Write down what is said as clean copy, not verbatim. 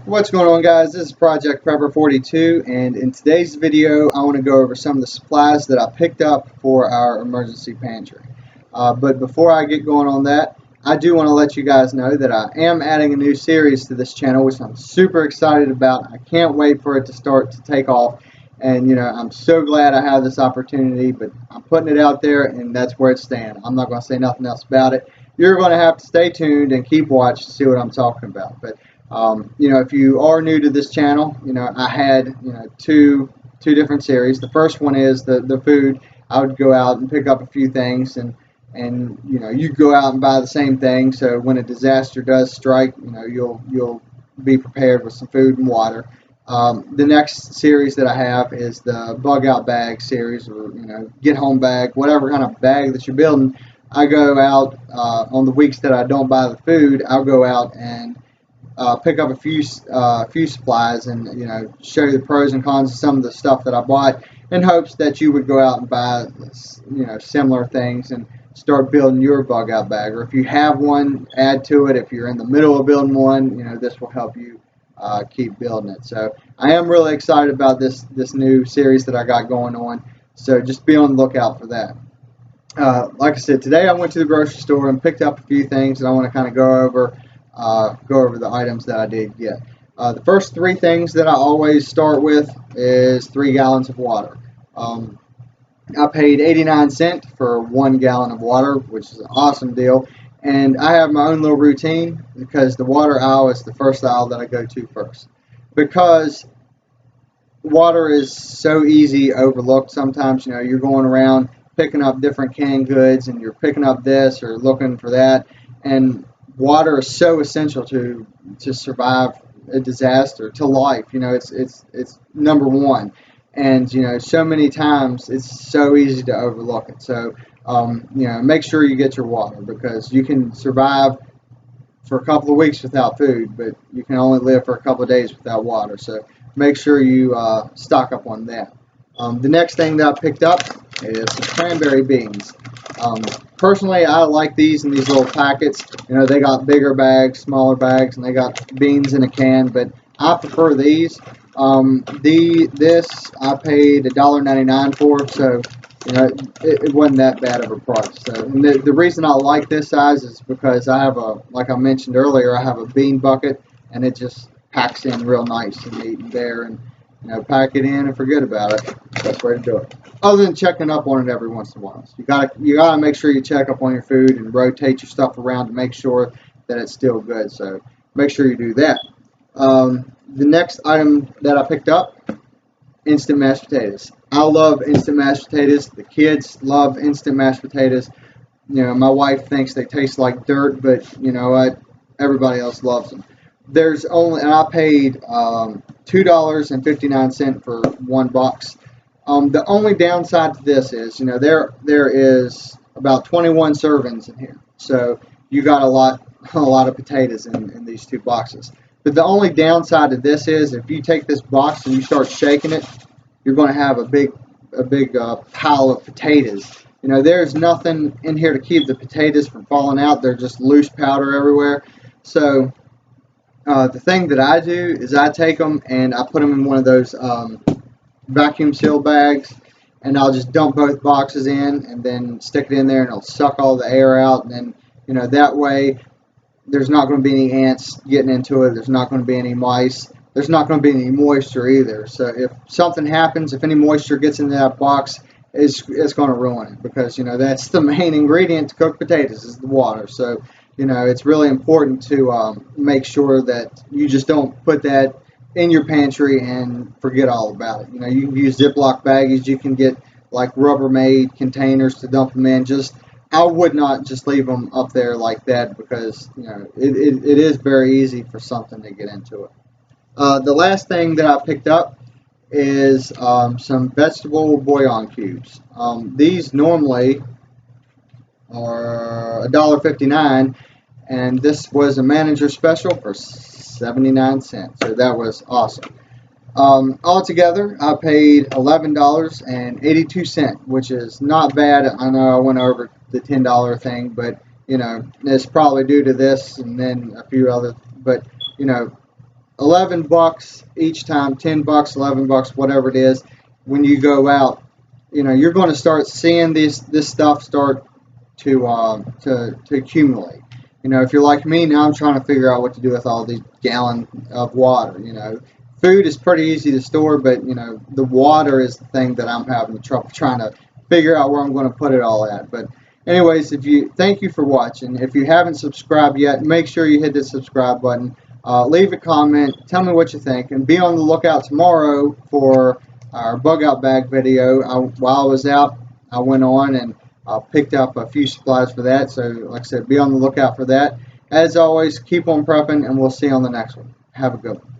What's going on, guys? This is Project Prepper 42, and in today's video I want to go over some of the supplies that I picked up for our emergency pantry. But before I get going on that, I do want to let you guys know that I am adding a new series to this channel, which I'm super excited about. I can't wait for it to start to take off, and I'm so glad I have this opportunity, but I'm putting it out there, and that's where it's staying. I'm not going to say nothing else about it. You're going to have to stay tuned and keep watch to see what I'm talking about. But if you are new to this channel, I had, two different series. The first one is the food. I would go out and pick up a few things, and you go out and buy the same thing. So when a disaster does strike, you'll be prepared with some food and water. The next series that I have is the bug out bag series, or get home bag, whatever kind of bag that you're building. I go out on the weeks that I don't buy the food. I'll go out and pick up a few supplies, and show you the pros and cons of some of the stuff that I bought, in hopes that you would go out and buy similar things and start building your bug out bag. Or if you have one, add to it. If you're in the middle of building one, this will help you keep building it. So I am really excited about this new series that I got going on. So just be on the lookout for that. Like I said, today I went to the grocery store and picked up a few things that I want to kind of go over the items that I did get. The first three things that I always start with is 3 gallons of water. I paid 89 cents for 1 gallon of water, which is an awesome deal. And I have my own little routine, because the water aisle is the first aisle that I go to first. Because water is so easy overlooked sometimes. You're going around picking up different canned goods, and you're picking up this or looking for that. And water is so essential to survive a disaster, to life. It's number one, and so many times it's so easy to overlook it. So make sure you get your water, because you can survive for a couple of weeks without food, but you can only live for a couple of days without water. So make sure you stock up on that. The next thing that I picked up is some cranberry beans. Personally, I like these in these little packets. They got bigger bags, smaller bags, and they got beans in a can, but I prefer these. This I paid $1.99 for, so it wasn't that bad of a price. So, and the reason I like this size is because I have like I mentioned earlier, I have a bean bucket, and it just packs in real nice and neat and there, and pack it in and forget about it. Best way to do it. Other than checking up on it every once in a while. So you gotta make sure you check up on your food and rotate your stuff around to make sure that it's still good. So make sure you do that. The next item that I picked up, instant mashed potatoes. I love instant mashed potatoes. The kids love instant mashed potatoes. My wife thinks they taste like dirt, but you know what? Everybody else loves them. And I paid $2.59 for one box. The only downside to this is, there is about 21 servings in here, so you got a lot of potatoes in these two boxes. But the only downside to this is, if you take this box and you start shaking it, you're going to have a big pile of potatoes. There's nothing in here to keep the potatoes from falling out. They're just loose powder everywhere. So the thing that I do is I take them and I put them in one of those vacuum seal bags, and I'll just dump both boxes in and then stick it in there, and it'll suck all the air out. And then that way there's not going to be any ants getting into it. There's not going to be any mice. There's not going to be any moisture either. So if something happens, if any moisture gets into that box, it's going to ruin it, because that's the main ingredient to cook potatoes, is the water. So it's really important to make sure that you just don't put that in your pantry and forget all about it. You can use Ziploc baggies. You can get like Rubbermaid containers to dump them in. I would not just leave them up there like that, because it is very easy for something to get into it. The last thing that I picked up is some vegetable bouillon cubes. These normally are $1.59, and this was a manager special for 79 cents, so that was awesome. Altogether, I paid $11.82, which is not bad. I know I went over the $10 thing, but it's probably due to this and then a few other. But $11 bucks each time, 10 bucks, 11 bucks, whatever it is. When you go out, you know, you're going to start seeing this stuff start to accumulate. You know, if you're like me now, I'm trying to figure out what to do with all these gallons of water. You know, food is pretty easy to store, but you know, the water is the thing that I'm having trouble trying to figure out where I'm going to put it all at. But anyways, thank you for watching. If you haven't subscribed yet, make sure you hit the subscribe button. Leave a comment, tell me what you think, and be on the lookout tomorrow for our bug out bag video. While I was out, I went on and picked up a few supplies for that. So like I said, be on the lookout for that. As always, keep on prepping, and we'll see you on the next one. Have a good one.